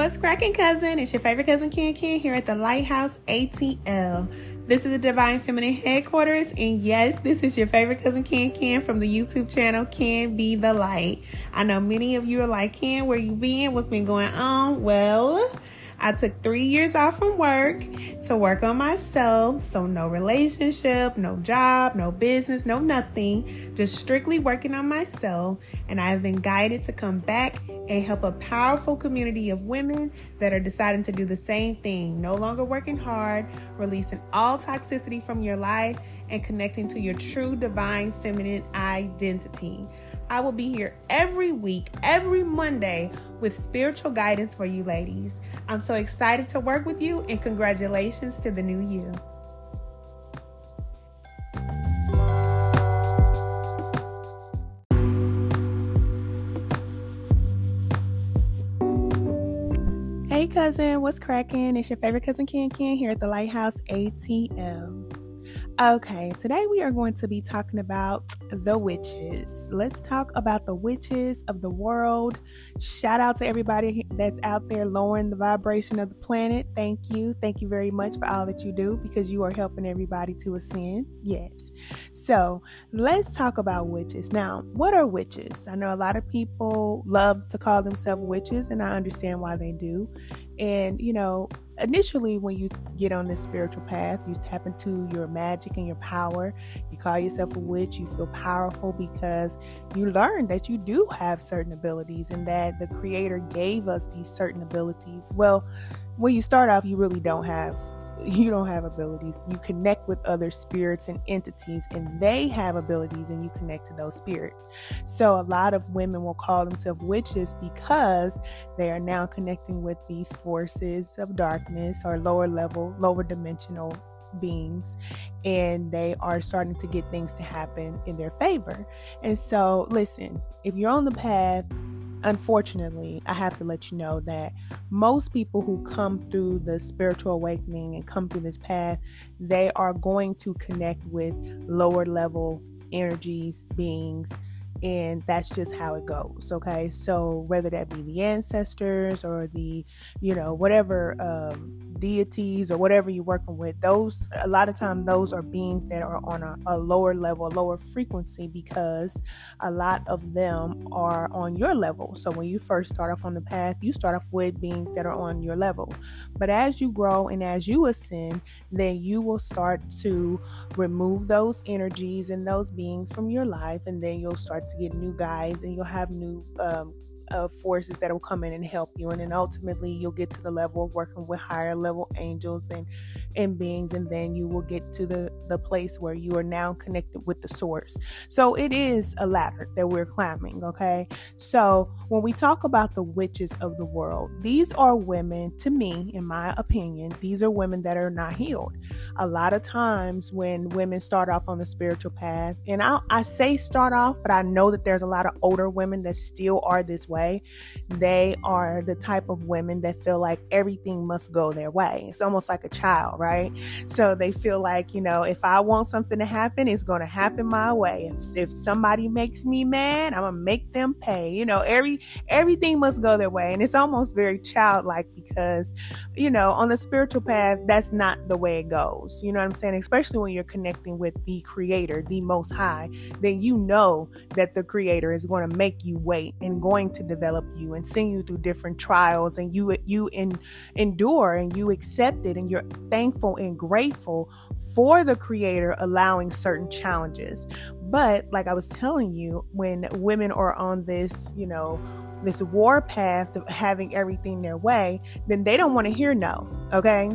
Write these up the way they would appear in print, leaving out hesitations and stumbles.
What's cracking, cousin? It's your favorite cousin Ken here at the Lighthouse ATL. This is the Divine Feminine headquarters, and yes, this is your favorite cousin Ken from the YouTube channel Can Be the Light. I know many of you are like, Ken, where you been? What's been going on? Well, I took 3 years off from work to work on myself. So no relationship, no job, no business, no nothing. Just strictly working on myself. And I have been guided to come back and help a powerful community of women that are deciding to do the same thing. No longer working hard, releasing all toxicity from your life, and connecting to your true divine feminine identity. I will be here every week, every Monday, with spiritual guidance for you ladies. I'm so excited to work with you, and congratulations to the new you. Hey cousin, what's cracking? It's your favorite cousin Ken here at the Lighthouse ATL. Okay, today we are going to be talking about the witches. Let's talk about the witches of the world. Shout out to everybody that's out there lowering the vibration of the planet. Thank you. Thank you very much for all that you do, because you are helping everybody to ascend. Yes. So let's talk about witches. Now, what are witches? I know a lot of people love to call themselves witches, and I understand why they do. And, initially, when you get on this spiritual path, you tap into your magic and your power. You call yourself a witch. You feel powerful because you learn that you do have certain abilities and that the Creator gave us these certain abilities. Well, when you start off, you really don't have abilities. You connect with other spirits and entities, and they have abilities, and you connect to those spirits. So a lot of women will call themselves witches because they are now connecting with these forces of darkness or lower dimensional beings, and they are starting to get things to happen in their favor. And so listen, if you're on the path, unfortunately, I have to let you know that most people who come through the spiritual awakening and come through this path, they are going to connect with lower level energies, beings, and that's just how it goes. Okay, so whether that be the ancestors or the whatever deities or whatever you're working with, those, a lot of time, those are beings that are on a lower level, a lower frequency, because a lot of them are on your level. So when you first start off on the path, you start off with beings that are on your level. But as you grow and as you ascend, then you will start to remove those energies and those beings from your life, and then you'll start to get new guides, and you'll have new forces that will come in and help you, and then ultimately you'll get to the level of working with higher level angels and beings, and then you will get to the place where you are now connected with the source. So it is a ladder that we're climbing. Okay, so when we talk about the witches of the world, these are women, to me, in my opinion, these are women that are not healed. A lot of times when women start off on the spiritual path, and I say start off, but I know that there's a lot of older women that still are this way. They are the type of women that feel like everything must go their way. It's almost like a child, right? So they feel like, if I want something to happen, it's going to happen my way. If somebody makes me mad, I'm going to make them pay. Everything must go their way. And it's almost very childlike because, on the spiritual path, that's not the way it goes. You know what I'm saying? Especially when you're connecting with the Creator, the Most High, then you know that the Creator is going to make you wait and going to develop you and send you through different trials, and you endure and you accept it, and you're thankful and grateful for the Creator allowing certain challenges. But like I was telling you, when women are on this, this war path of having everything their way, then they don't want to hear no. Okay.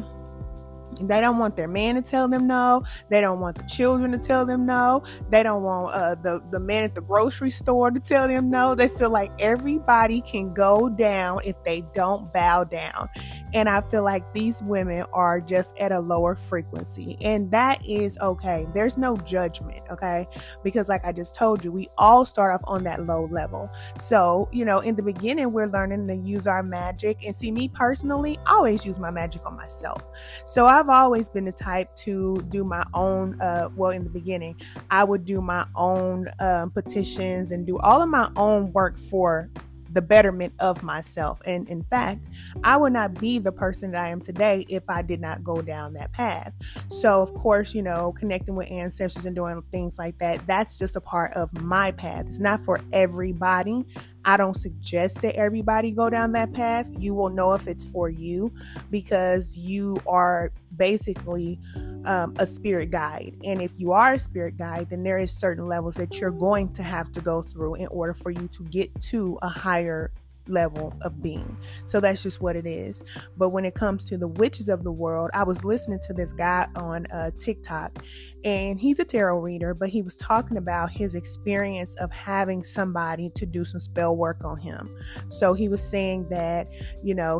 They don't want their man to tell them no. They don't want the children to tell them no. They don't want the man at the grocery store to tell them no. They feel like everybody can go down if they don't bow down. And I feel like these women are just at a lower frequency, and that is okay. There's no judgment, okay? Because like I just told you, we all start off on that low level. So, in the beginning, we're learning to use our magic. And see, me personally, I always use my magic on myself. So I've always been the type to do my own, in the beginning, I would do my own petitions and do all of my own work for the betterment of myself. And in fact, I would not be the person that I am today if I did not go down that path. So of course, connecting with ancestors and doing things like that, that's just a part of my path. It's not for everybody. I don't suggest that everybody go down that path. You will know if it's for you because you are basically a spirit guide. And if you are a spirit guide, then there is certain levels that you're going to have to go through in order for you to get to a higher level of being. So that's just what it is. But when it comes to the witches of the world, I was listening to this guy on TikTok, and he's a tarot reader, but he was talking about his experience of having somebody to do some spell work on him. So he was saying that,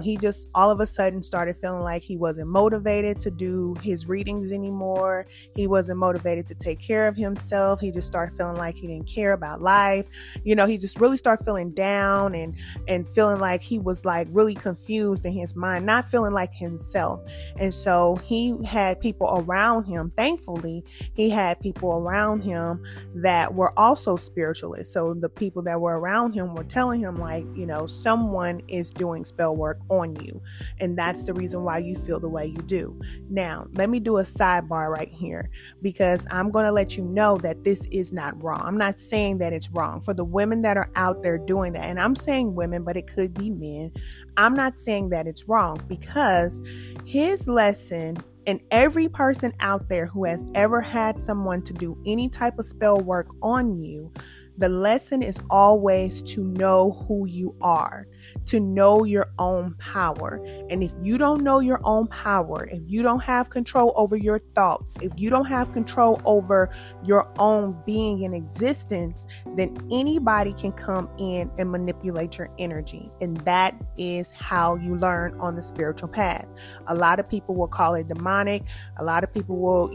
he just all of a sudden started feeling like he wasn't motivated to do his readings anymore. He wasn't motivated to take care of himself. He just started feeling like he didn't care about life. He just really started feeling down and feeling like he was like really confused in his mind, not feeling like himself. And so he had people around him. Thankfully, he had people around him that were also spiritualists. So the people that were around him were telling him like, someone is doing spell work on you. And that's the reason why you feel the way you do. Now, let me do a sidebar right here, because I'm going to let you know that this is not wrong. I'm not saying that it's wrong for the women that are out there doing that. And I'm saying women, but it could be men. I'm not saying that it's wrong, because his lesson, and every person out there who has ever had someone to do any type of spell work on you, the lesson is always to know who you are, to know your own power. And if you don't know your own power, if you don't have control over your thoughts, if you don't have control over your own being and existence, then anybody can come in and manipulate your energy. And that is how you learn on the spiritual path. A lot of people will call it demonic. A lot of people will,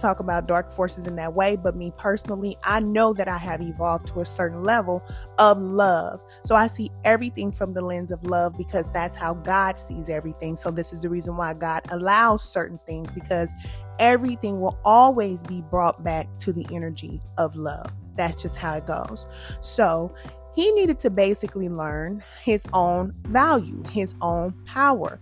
talk about dark forces in that way. But me personally, I know that I have evolved to a certain level of love. So I see everything from the lens of love, because that's how God sees everything. So this is the reason why God allows certain things, because everything will always be brought back to the energy of love. That's just how it goes. So he needed to basically learn his own value, his own power.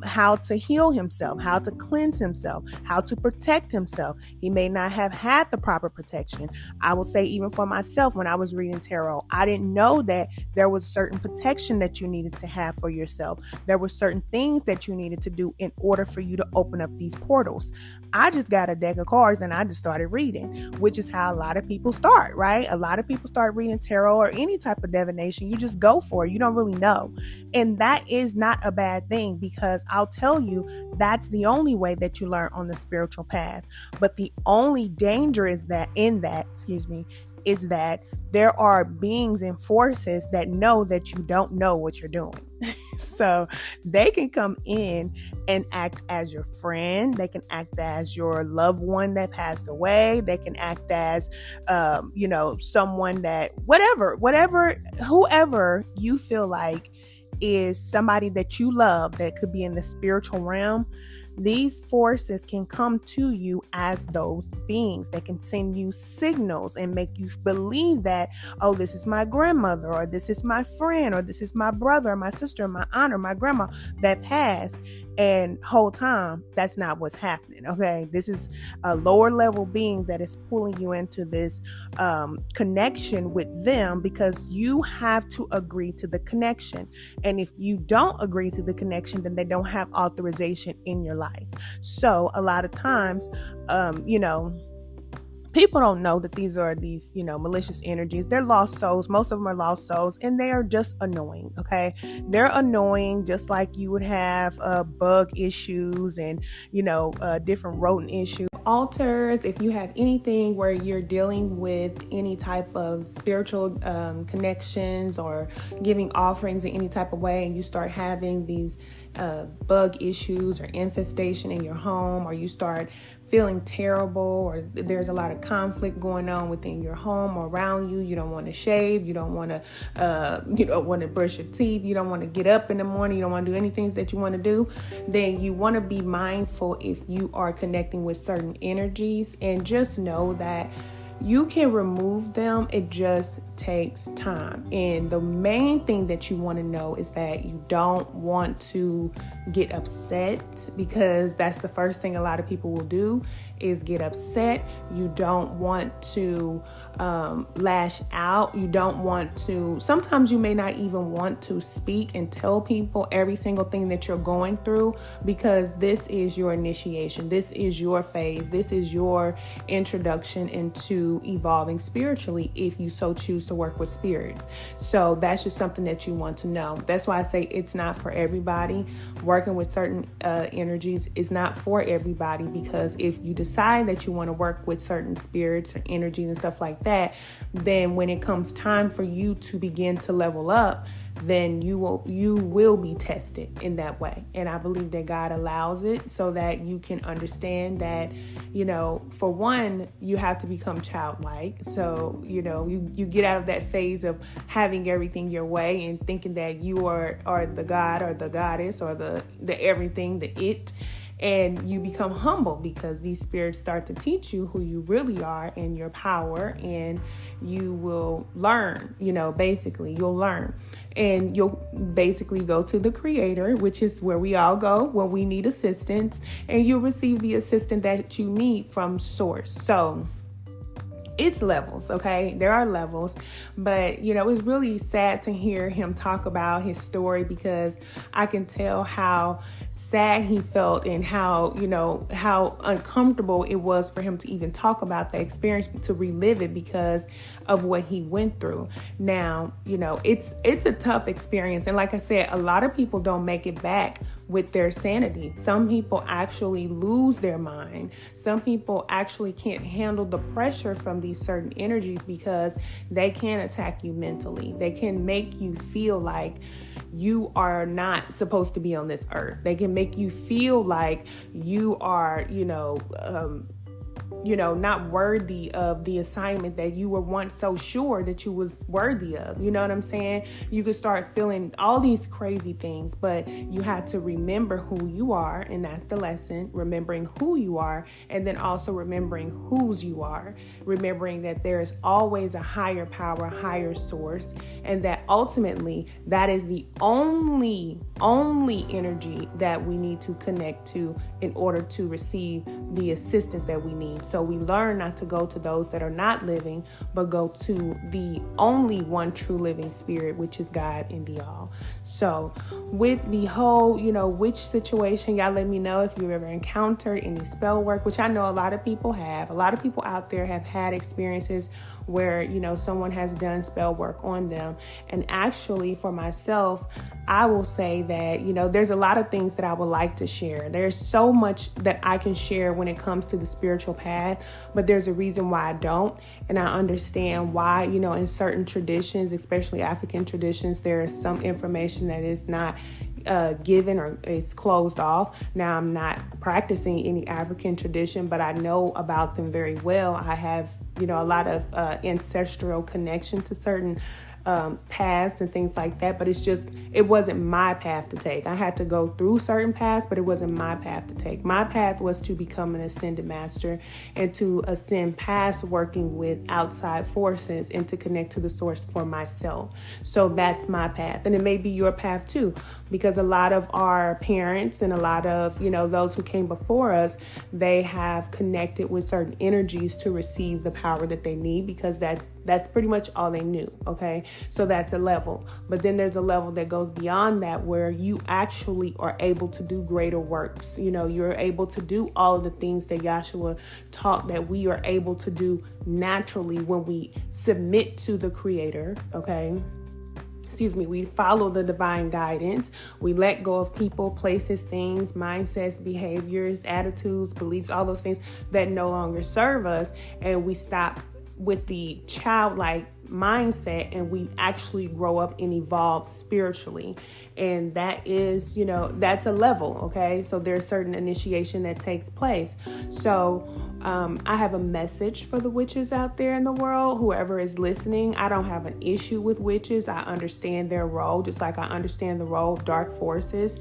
How to heal himself, how to cleanse himself, how to protect himself. He may not have had the proper protection. I will say, even for myself, when I was reading tarot, I didn't know that there was certain protection that you needed to have for yourself. There were certain things that you needed to do in order for you to open up these portals. I just got a deck of cards and I just started reading, which is how a lot of people start, right? A lot of people start reading tarot or any type of divination. You just go for it. You don't really know. And that is not a bad thing, because I'll tell you, that's the only way that you learn on the spiritual path. But the only danger is that is that there are beings and forces that know that you don't know what you're doing. So they can come in and act as your friend. They can act as your loved one that passed away. They can act as, someone that whoever you feel like is somebody that you love that could be in the spiritual realm. These forces can come to you as those beings. They can send you signals and make you believe that, oh, this is my grandmother, or this is my friend, or this is my brother, or my sister, or my aunt, or my grandma that passed. And whole time, that's not what's happening. Okay, this is a lower level being that is pulling you into this connection with them, because you have to agree to the connection. And if you don't agree to the connection, then they don't have authorization in your life. So a lot of times, people don't know that these are malicious energies. They're lost souls. Most of them are lost souls, and they are just annoying. Okay. They're annoying, just like you would have bug issues and, different rodent issues. Altars, if you have anything where you're dealing with any type of spiritual connections or giving offerings in any type of way, and you start having these bug issues or infestation in your home, or you start feeling terrible, or there's a lot of conflict going on within your home or around you. You don't want to shave. You don't want to brush your teeth. You don't want to get up in the morning. You don't want to do any things that you want to do. Then you want to be mindful if you are connecting with certain energies, and just know that You can remove them. It just takes time. And the main thing that you want to know is that you don't want to get upset, because that's the first thing a lot of people will do is get upset. You don't want to lash out. You don't want to, sometimes you may not even want to speak and tell people every single thing that you're going through, because this is your initiation. This is your phase. This is your introduction into evolving spiritually, if you so choose to work with spirits. So that's just something that you want to know. That's why I say it's not for everybody. Working with certain energies is not for everybody, because if you decide that you want to work with certain spirits or energies and stuff like that, then when it comes time for you to begin to level up, then you will be tested in that way. And I believe that God allows it so that you can understand that, for one, you have to become childlike. So, you get out of that phase of having everything your way and thinking that you are the God or the goddess or the everything, the it. And you become humble, because these spirits start to teach you who you really are and your power, and you will learn, basically you'll learn, and you'll basically go to the Creator, which is where we all go when we need assistance, and you'll receive the assistance that you need from Source. So it's levels, okay? There are levels, but it's really sad to hear him talk about his story, because I can tell how sad he felt and how uncomfortable it was for him to even talk about the experience, to relive it, because of what he went through. Now, it's a tough experience, and like I said, a lot of people don't make it back with their sanity. Some people actually lose their mind. Some people actually can't handle the pressure from these certain energies, because they can attack you mentally. They can make you feel like you are not supposed to be on this earth. They can make you feel like you are, not worthy of the assignment that you were once so sure that you was worthy of. You know what I'm saying? You could start feeling all these crazy things, but you have to remember who you are. And that's the lesson, remembering who you are, and then also remembering whose you are, remembering that there is always a higher power, higher source, and that ultimately that is the only energy that we need to connect to in order to receive the assistance that we need. So we learn not to go to those that are not living, but go to the only one true living spirit, which is God in the all. So with the whole, witch situation, y'all let me know if you've ever encountered any spell work, which I know a lot of people have. A lot of people out there have had experiences where, someone has done spell work on them. And actually for myself, I will say that, there's a lot of things that I would like to share. There's so much that I can share when it comes to the spiritual path, but there's a reason why I don't. And I understand why, in certain traditions, especially African traditions, there is some information that is not given or is closed off. Now, I'm not practicing any African tradition, but I know about them very well. I have a lot of ancestral connection to certain paths and things like that, but it wasn't my path to take. I had to go through certain paths, but it wasn't my path to take. My path was to become an ascended master and to ascend past working with outside forces and to connect to the source for myself. So that's my path, and it may be your path too, because a lot of our parents and a lot of those who came before us, they have connected with certain energies to receive the power that they need, because that's pretty much all they knew. Okay, so that's a level, but then there's a level that goes beyond that, where you actually are able to do greater works. You're able to do all of the things that Yahshua taught that we are able to do naturally when we submit to the Creator. Okay, we follow the divine guidance. We let go of people, places, things, mindsets, behaviors, attitudes, beliefs, all those things that no longer serve us, and we stop with the childlike mindset, and we actually grow up and evolve spiritually. And that is, that's a level, okay? So there's certain initiation that takes place. So I have a message for the witches out there in the world. Whoever is listening, I don't have an issue with witches. I understand their role, just like I understand the role of dark forces.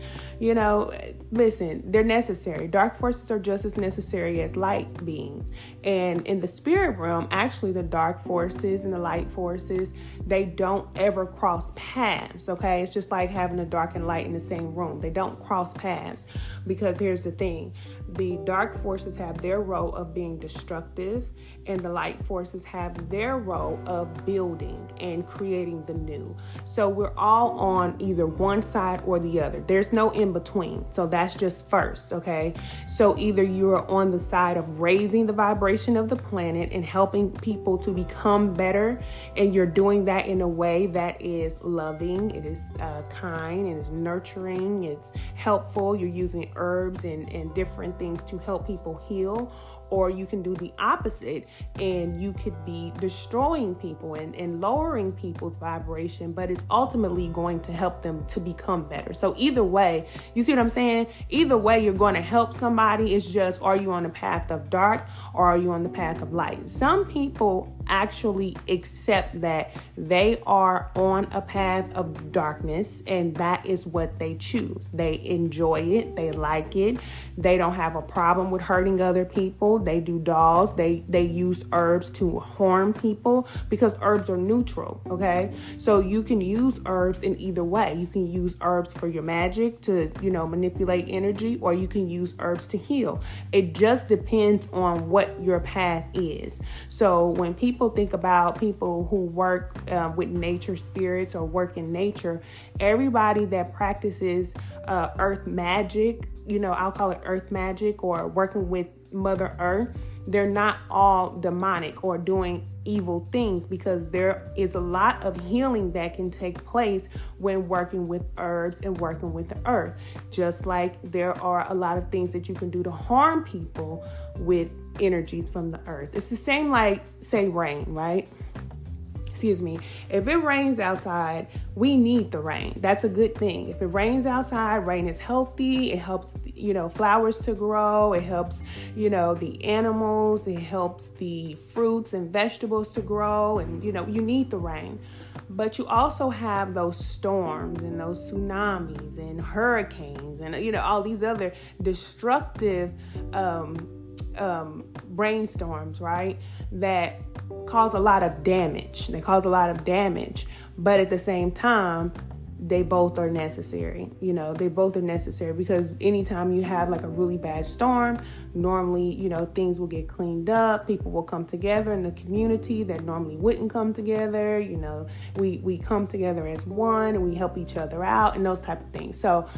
Listen, they're necessary. Dark forces are just as necessary as light beings. And in the spirit realm, actually, the dark forces and the light forces, they don't ever cross paths, okay? It's just like having a dark and light in the same room. They don't cross paths, because here's the thing. The dark forces have their role of being destructive, and the light forces have their role of building and creating the new. So we're all on either one side or the other. There's no in between. So that's just first, okay? So either you're on the side of raising the vibration of the planet and helping people to become better, and you're doing that in a way that is loving, it is kind, it is nurturing, it's helpful. You're using herbs and different things to help people heal. Or you can do the opposite, and you could be destroying people and lowering people's vibration, but it's ultimately going to help them to become better. So either way, you see what I'm saying? Either way, you're going to help somebody. It's just, are you on the path of dark or are you on the path of light? Some people actually accept that they are on a path of darkness, and that is what they choose. They enjoy it. They like it. They don't have a problem with hurting other people. They do dolls. They use herbs to harm people, because herbs are neutral, okay? So you can use herbs in either way. You can use herbs for your magic to, manipulate energy, or you can use herbs to heal. It just depends on what your path is. So when people think about people who work with nature spirits or work in nature, everybody that practices earth magic, I'll call it earth magic, or working with Mother Earth, they're not all demonic or doing evil things, because there is a lot of healing that can take place when working with herbs and working with the earth. Just like there are a lot of things that you can do to harm people with energies from the earth. It's the same like, say, rain, right? Excuse me. If it rains outside, we need the rain. That's a good thing. If it rains outside, rain is healthy. It helps, flowers to grow. It helps, the animals. It helps the fruits and vegetables to grow. And, you need the rain. But you also have those storms and those tsunamis and hurricanes and, all these other destructive rainstorms, right? That cause a lot of damage. They cause a lot of damage, but at the same time, they both are necessary. They both are necessary, because anytime you have like a really bad storm, normally, things will get cleaned up. People will come together in the community that normally wouldn't come together. We come together as one, and we help each other out and those type of things. So,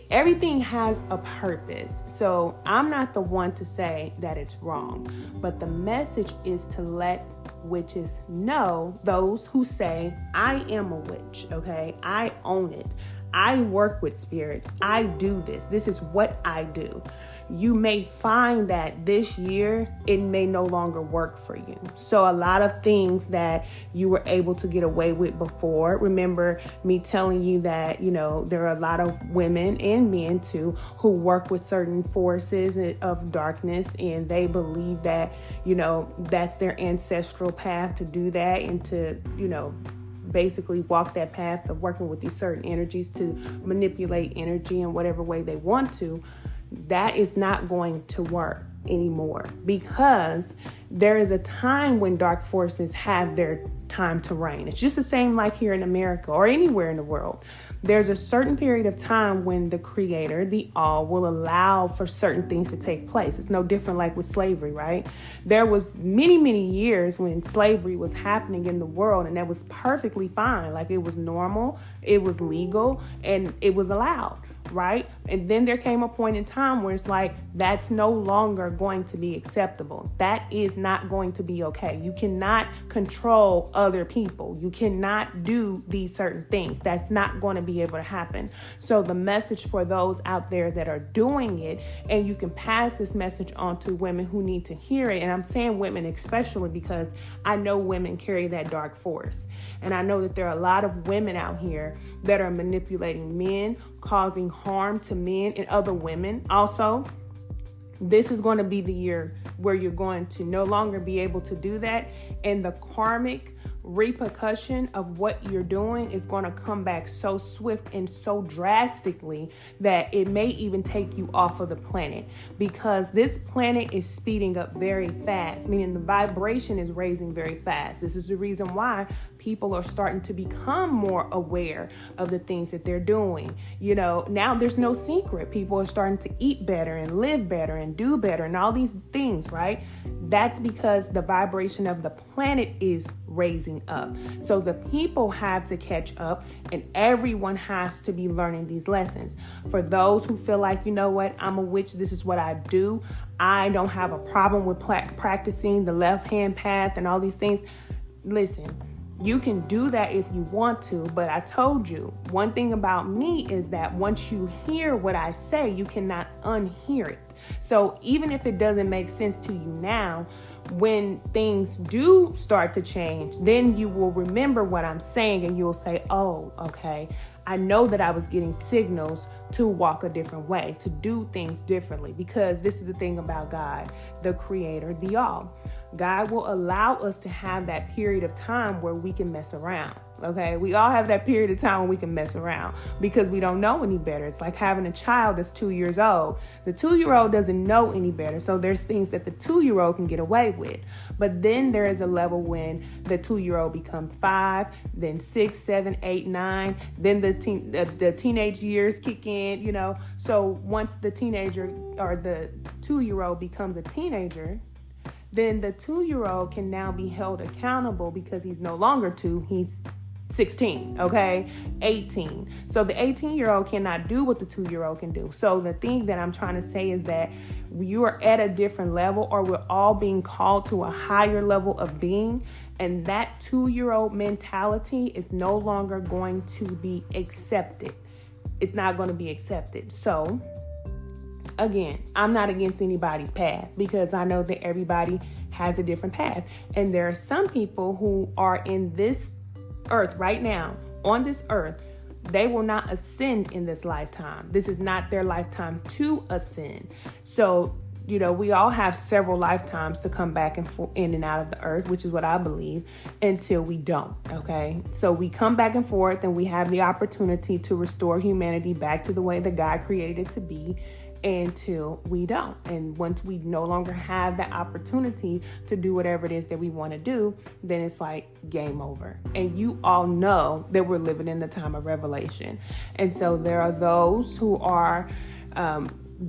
everything has a purpose. So I'm not the one to say that it's wrong, but the message is to let witches know, those who say, I am a witch, okay? I own it. I work with spirits. I do this. This is what I do. You may find that this year it may no longer work for you. So a lot of things that you were able to get away with before, remember me telling you that, there are a lot of women and men too who work with certain forces of darkness, and they believe that, that's their ancestral path to do that, and to, basically walk that path of working with these certain energies to manipulate energy in whatever way they want to. That is not going to work anymore, because there is a time when dark forces have their time to reign. It's just the same like here in America or anywhere in the world. There's a certain period of time when the creator, the all, will allow for certain things to take place. It's no different like with slavery, right? There was many, many years when slavery was happening in the world, and that was perfectly fine. Like, it was normal, it was legal, and it was allowed. right? And then there came a point in time where it's like, that's no longer going to be acceptable. That is not going to be okay. You cannot control other people. You cannot do these certain things. That's not going to be able to happen. So the message for those out there that are doing it, and you can pass this message on to women who need to hear it. And I'm saying women especially because I know women carry that dark force. And I know that there are a lot of women out here that are manipulating men, causing harm to men and other women. Also, this is going to be the year where you're going to no longer be able to do that. And the karmic repercussion of what you're doing is going to come back so swift and so drastically that it may even take you off of the planet, because this planet is speeding up very fast, meaning the vibration is raising very fast. This is the reason why people are starting to become more aware of the things that they're doing. You know, now there's no secret. People are starting to eat better and live better and do better and all these things, right? That's because the vibration of the planet is raising up. So the people have to catch up, and everyone has to be learning these lessons. For those who feel like, you know what, I'm a witch, this is what I do, I don't have a problem with practicing the left hand path and all these things. Listen, you can do that if you want to, but I told you, one thing about me is that once you hear what I say, you cannot unhear it. So even if it doesn't make sense to you now, when things do start to change, then you will remember what I'm saying and you'll say, oh, okay, I know that I was getting signals to walk a different way, to do things differently, because this is the thing about God, the creator, the all. God will allow us to have that period of time where we can mess around. Okay, we all have that period of time when we can mess around because we don't know any better. It's like having a child that's 2 years old. The 2-year-old doesn't know any better. So there's things that the 2-year-old can get away with. But then there is a level when the 2-year-old becomes 5, then 6, 7, 8, 9. Then the teenage years kick in, you know. So once the teenager or the 2-year-old becomes a teenager, then the 2-year-old can now be held accountable because he's no longer 2, he's 16, okay, 18. So the 18-year-old cannot do what the 2-year-old can do. So the thing that I'm trying to say is that you are at a different level, or we're all being called to a higher level of being. And that 2-year-old mentality is no longer going to be accepted. It's not going to be accepted. So again, I'm not against anybody's path because I know that everybody has a different path. And there are some people who are in this earth right now, on this earth, they will not ascend in this lifetime. This is not their lifetime to ascend. So, you know, we all have several lifetimes to come back and in and out of the earth, which is what I believe, until we don't. Okay. So we come back and forth and we have the opportunity to restore humanity back to the way that God created it to be, until we don't. And once we no longer have that opportunity to do whatever it is that we want to do, then it's like game over. And you all know that we're living in the time of revelation. And so there are those who are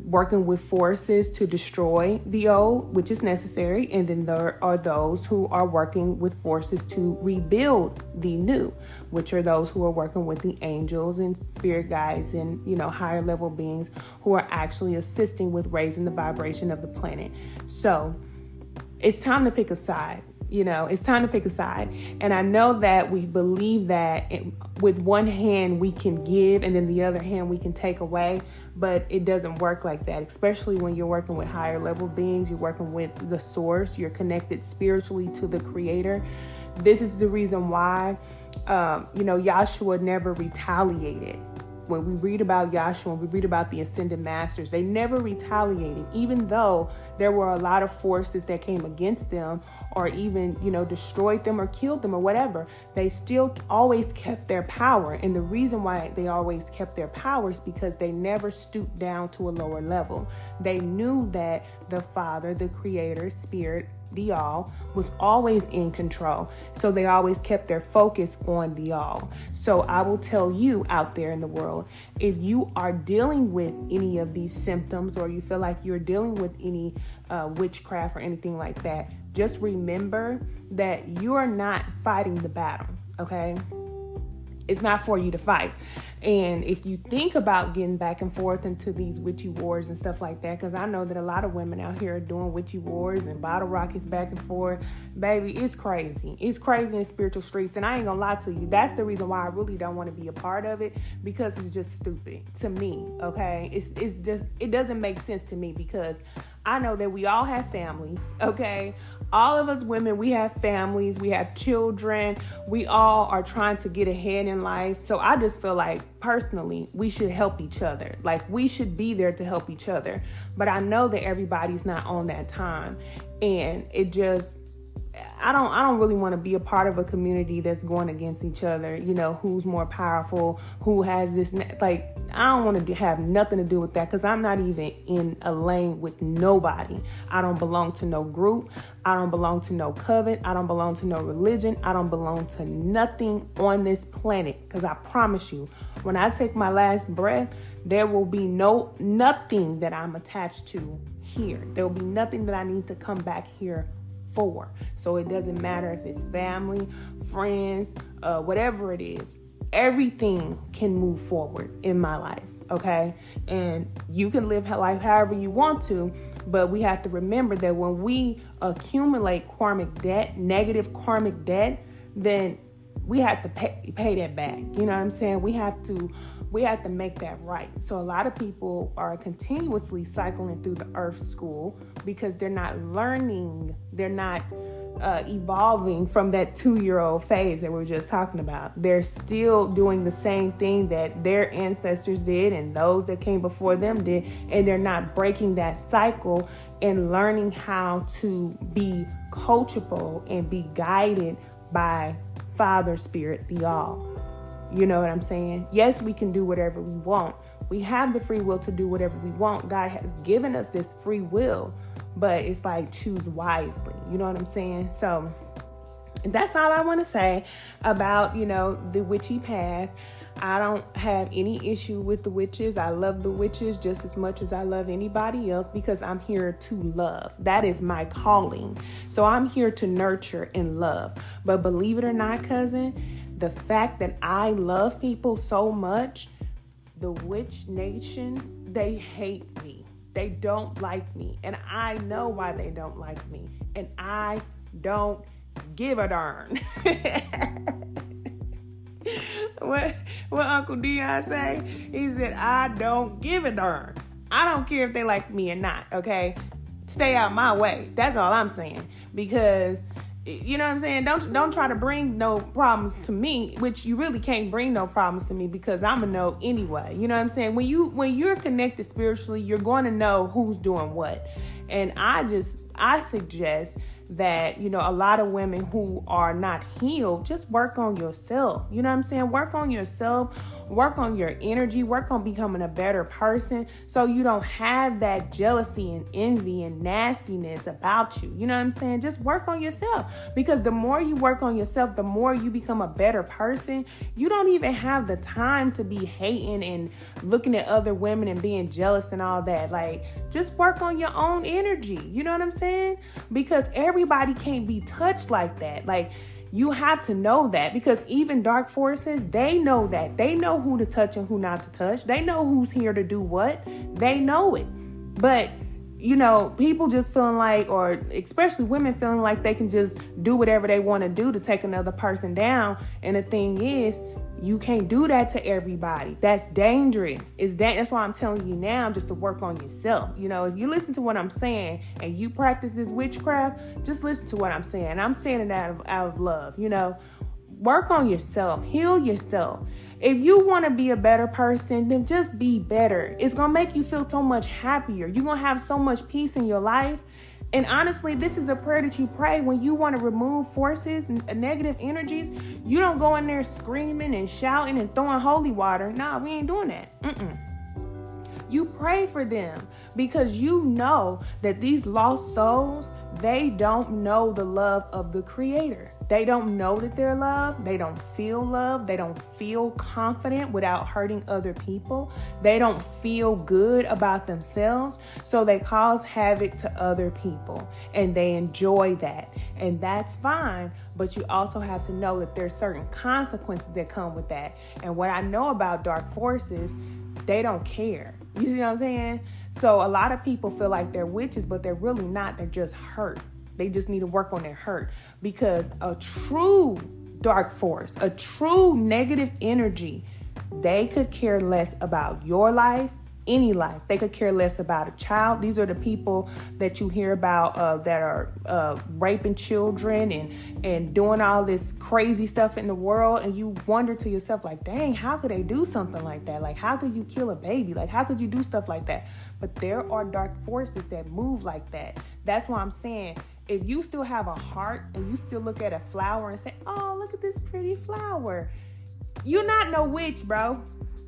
working with forces to destroy the old, which is necessary. And then there are those who are working with forces to rebuild the new, which are those who are working with the angels and spirit guides and, you know, higher level beings who are actually assisting with raising the vibration of the planet. So it's time to pick a side. You know, it's time to pick a side. And I know that we believe that with one hand we can give and then the other hand we can take away, but it doesn't work like that, especially when you're working with higher level beings, you're working with the source, you're connected spiritually to the creator. This is the reason why, Yahshua never retaliated. When we read about Yahshua, we read about the ascended masters, they never retaliated, even though there were a lot of forces that came against them or even, destroyed them or killed them or whatever. They still always kept their power. And the reason why they always kept their power is because they never stooped down to a lower level. They knew that the Father, the Creator, Spirit, the all was always in control. So they always kept their focus on the all. So I will tell you out there in the world, if you are dealing with any of these symptoms or you feel like you're dealing with any witchcraft or anything like that, just remember that you are not fighting the battle, okay? It's not for you to fight. And if you think about getting back and forth into these witchy wars and stuff like that, because I know that a lot of women out here are doing witchy wars and bottle rockets back and forth, baby, it's crazy. It's crazy in the spiritual streets. And I ain't gonna lie to you, that's the reason why I really don't want to be a part of it, because it's just stupid to me. Okay, it's just, it doesn't make sense to me, because I know that we all have families. Okay, all of us women, we have families, we have children, we all are trying to get ahead in life. So I just feel like, personally, we should help each other. Like, we should be there to help each other. But I know that everybody's not on that time. And it just, I don't really want to be a part of a community that's going against each other. You know, who's more powerful, who has this, like, I don't want to have nothing to do with that, because I'm not even in a lane with nobody. I don't belong to no group. I don't belong to no coven. I don't belong to no religion. I don't belong to nothing on this planet, because I promise you, when I take my last breath, there will be nothing that I'm attached to here. There will be nothing that I need to come back here for. So it doesn't matter if it's family, friends, whatever it is. Everything can move forward in my life, okay? And you can live life however you want to, but we have to remember that when we accumulate karmic debt, negative karmic debt, then we have to pay that back. You know what I'm saying? We have to make that right. So a lot of people are continuously cycling through the earth school because they're not learning, they're not evolving from that 2-year-old phase that we were just talking about. They're still doing the same thing that their ancestors did and those that came before them did, and they're not breaking that cycle and learning how to be coachable and be guided by Father Spirit, the All. You know what I'm saying? Yes, we can do whatever we want. We have the free will to do whatever we want. God has given us this free will, but it's like, choose wisely. You know what I'm saying? So that's all I want to say about, you know, the witchy path. I don't have any issue with the witches. I love the witches just as much as I love anybody else, because I'm here to love. That is my calling. So I'm here to nurture and love. But believe it or not, cousin, the fact that I love people so much, the witch nation, they hate me. They don't like me. And I know why they don't like me. And I don't give a darn. What Uncle Dion say? He said, I don't give a darn. I don't care if they like me or not, okay? Stay out my way. That's all I'm saying. Because, you know what I'm saying? Don't try to bring no problems to me, which you really can't bring no problems to me, because I'm going to know anyway. You know what I'm saying? When you're connected spiritually, you're going to know who's doing what. And I suggest that, you know, a lot of women who are not healed, just work on yourself. You know what I'm saying? Work on yourself, work on your energy, work on becoming a better person, so you don't have that jealousy and envy and nastiness about you. You know what I'm saying? Just work on yourself, because the more you work on yourself, the more you become a better person. You don't even have the time to be hating and looking at other women and being jealous and all that. Like, just work on your own energy. You know what I'm saying? Because everybody can't be touched like that. Like, you have to know that, because even dark forces, they know that. They know who to touch and who not to touch. They know who's here to do what. They know it. But, you know, people just feeling like, or especially women feeling like they can just do whatever they want to do to take another person down. And the thing is, you can't do that to everybody. That's dangerous. That's why I'm telling you now, just to work on yourself. You know, if you listen to what I'm saying and you practice this witchcraft, just listen to what I'm saying. I'm saying it out of love. You know, work on yourself, heal yourself. If you want to be a better person, then just be better. It's going to make you feel so much happier. You're going to have so much peace in your life. And honestly, this is a prayer that you pray when you want to remove forces and negative energies. You don't go in there screaming and shouting and throwing holy water. Nah, we ain't doing that. You pray for them, because you know that these lost souls, they don't know the love of the Creator. They don't know that they're loved. They don't feel love. They don't feel confident without hurting other people. They don't feel good about themselves. So they cause havoc to other people, and they enjoy that. And that's fine. but you also have to know that there's certain consequences that come with that. And what I know about dark forces, they don't care. You see what I'm saying? So a lot of people feel like they're witches, but they're really not. They're just hurt. They just need to work on their hurt, because a true dark force, a true negative energy, they could care less about your life, any life. They could care less about a child. These are the people that you hear about that are raping children and doing all this crazy stuff in the world. And you wonder to yourself, like, dang, how could they do something like that? Like, how could you kill a baby? Like, how could you do stuff like that? But there are dark forces that move like that. That's why I'm saying, if you still have a heart and you still look at a flower and say, oh, look at this pretty flower, you're not no witch, bro.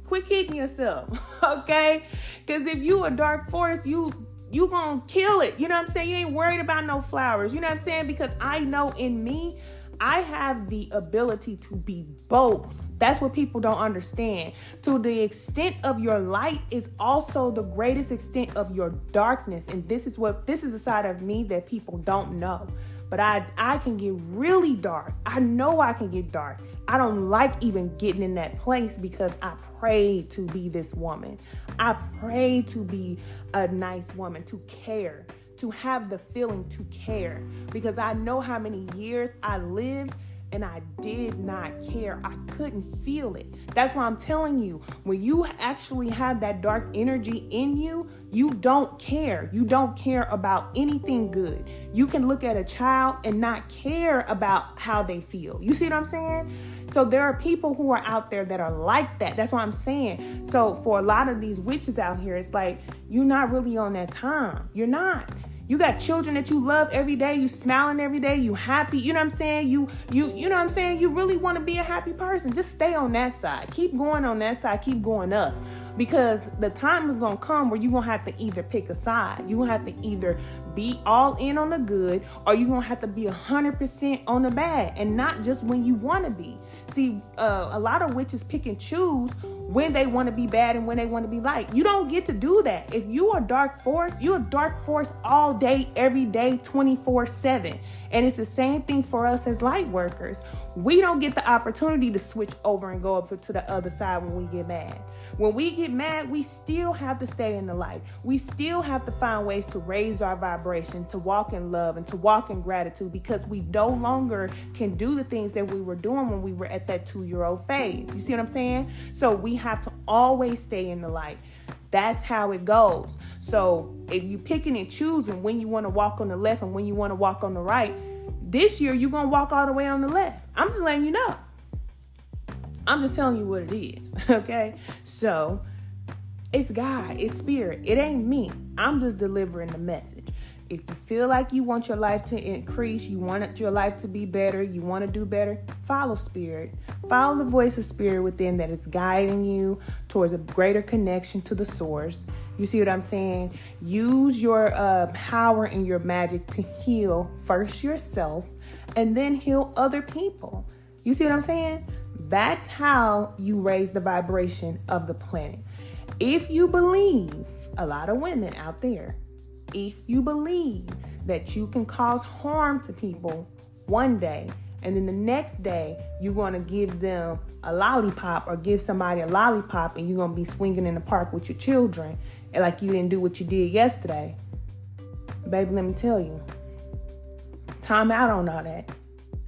Quit kidding yourself, okay? Because if you a dark force, you gonna kill it. You know what I'm saying? You ain't worried about no flowers. You know what I'm saying? Because I know in me, I have the ability to be both. That's what people don't understand. To the extent of your light is also the greatest extent of your darkness. And this is a side of me that people don't know. But I can get really dark. I know I can get dark. I don't like even getting in that place, because I prayed to be this woman. I prayed to be a nice woman, to care, to have the feeling to care, because I know how many years I lived and I did not care. I couldn't feel it. That's why I'm telling you, when you actually have that dark energy in you, you don't care. You don't care about anything good. You can look at a child and not care about how they feel. You see what I'm saying? So there are people who are out there that are like that. That's what I'm saying. So for a lot of these witches out here, it's like, you're not really on that time. You're not. You got children that you love every day. You smiling every day. You happy. You know what I'm saying? You know what I'm saying? You really want to be a happy person. Just stay on that side. Keep going on that side. Keep going up. Because the time is going to come where you're going to have to either pick a side. You're going to have to either be all in on the good, or you're going to have to be 100% on the bad, and not just when you want to be. See, a lot of witches pick and choose when they want to be bad and when they want to be light. You don't get to do that. If you are dark force, you're a dark force all day, every day, 24/7. And it's the same thing for us as light workers. We don't get the opportunity to switch over and go up to the other side when we get mad. When we get mad, we still have to stay in the light. We still have to find ways to raise our vibration, to walk in love and to walk in gratitude, because we no longer can do the things that we were doing when we were at that 2-year-old phase. You see what I'm saying? So we have to always stay in the light. That's how it goes. So if you picking and choosing when you want to walk on the left and when you want to walk on the right, this year you're going to walk all the way on the left. I'm just letting you know. I'm just telling you what it is, okay? So it's God, it's spirit. It ain't me. I'm just delivering the message. If you feel like you want your life to increase, you want your life to be better, you want to do better, follow spirit. Follow the voice of spirit within that is guiding you towards a greater connection to the source. You see what I'm saying? Use your power and your magic to heal first yourself and then heal other people. You see what I'm saying? That's how you raise the vibration of the planet. If you believe, a lot of women out there, if you believe that you can cause harm to people one day, and then the next day you're going to give them a lollipop or give somebody a lollipop, and you're going to be swinging in the park with your children, and like you didn't do what you did yesterday, baby, let me tell you, time out on all that.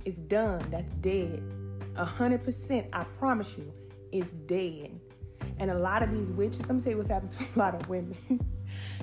It's done. That's dead. 100%, I promise you, it's dead. And a lot of these witches, let me tell you what's happened to a lot of women.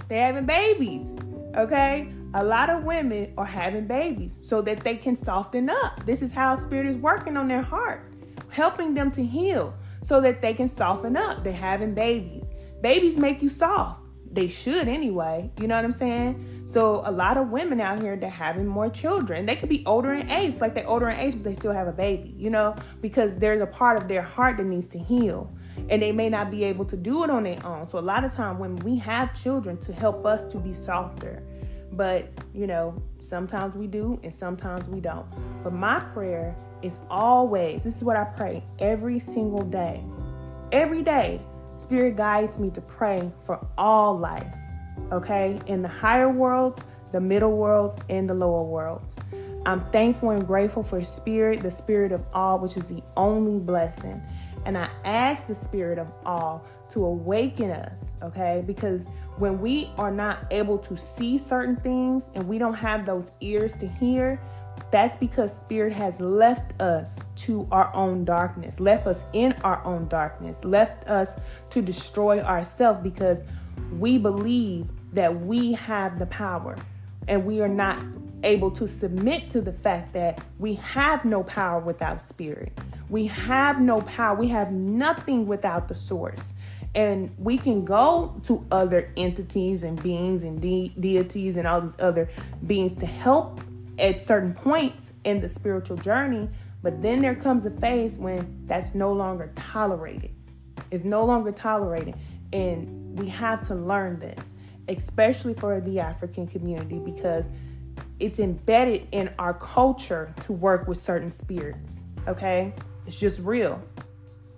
They're having babies, okay? A lot of women are having babies so that they can soften up. This is how spirit is working on their heart, helping them to heal so that they can soften up. They're having babies. Babies make you soft. They should anyway. You know what I'm saying? So a lot of women out here, they're having more children. They could be older in age, like they're older in age, but they still have a baby, you know, because there's a part of their heart that needs to heal. And they may not be able to do it on their own. So a lot of time when we have children to help us to be softer. But, you know, sometimes we do and sometimes we don't. But my prayer is always, this is what I pray every single day. Every day, Spirit guides me to pray for all life, okay? In the higher worlds, the middle worlds, and the lower worlds. I'm thankful and grateful for spirit, the spirit of awe, which is the only blessing. And I ask the spirit of awe to awaken us, okay? Because when we are not able to see certain things and we don't have those ears to hear, that's because spirit has left us to our own darkness, left us in our own darkness, left us to destroy ourselves because we believe that we have the power and we are not able to submit to the fact that we have no power without spirit. We have no power. We have nothing without the source. And we can go to other entities and beings and deities and all these other beings to help at certain points in the spiritual journey. But then there comes a phase when that's no longer tolerated. It's no longer tolerated. And we have to learn this, especially for the African community, because it's embedded in our culture to work with certain spirits, okay? It's just real.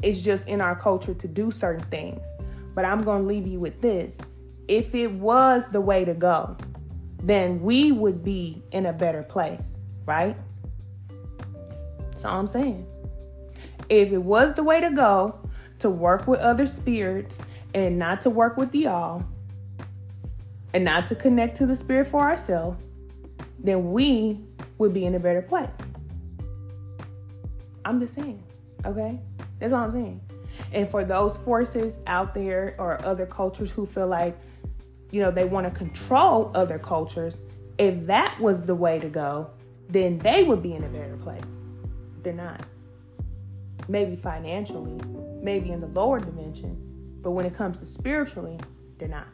It's just in our culture to do certain things. But I'm going to leave you with this. If it was the way to go, then we would be in a better place, right? That's all I'm saying. If it was the way to go, to work with other spirits and not to work with the all, and not to connect to the spirit for ourselves, then we would be in a better place. I'm just saying, okay? That's all I'm saying. And for those forces out there or other cultures who feel like, they want to control other cultures, if that was the way to go, then they would be in a better place. They're not. Maybe financially, maybe in the lower dimension, but when it comes to spiritually, they're not.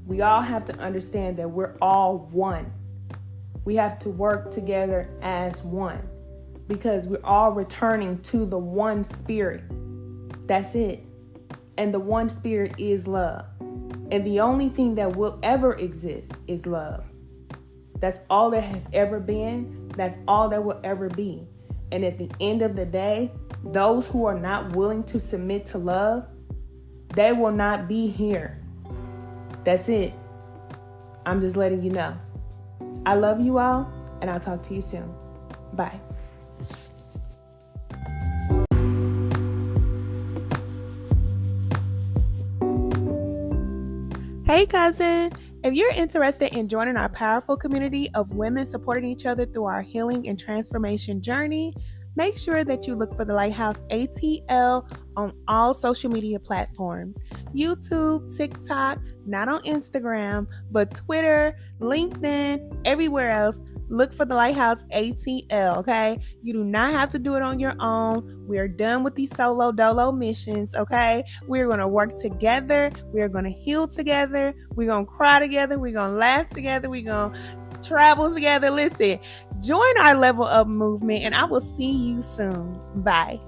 We all have to understand that we're all one. We have to work together as one because we're all returning to the one spirit. That's it. And the one spirit is love. And the only thing that will ever exist is love. That's all that has ever been. That's all that will ever be. And at the end of the day, those who are not willing to submit to love, they will not be here. That's it. I'm just letting you know. I love you all, and I'll talk to you soon. Bye. Hey, cousin. If you're interested in joining our powerful community of women supporting each other through our healing and transformation journey, make sure that you look for the Lighthouse ATL on all social media platforms. YouTube, TikTok, not on Instagram, but Twitter, LinkedIn, everywhere else. Look for the Lighthouse ATL, okay? You do not have to do it on your own. We're done with these solo dolo missions, okay? We're going to work together. We're going to heal together. We're going to cry together. We're going to laugh together. We're going to travel together. Listen, join our level up movement, and I will see you soon. Bye.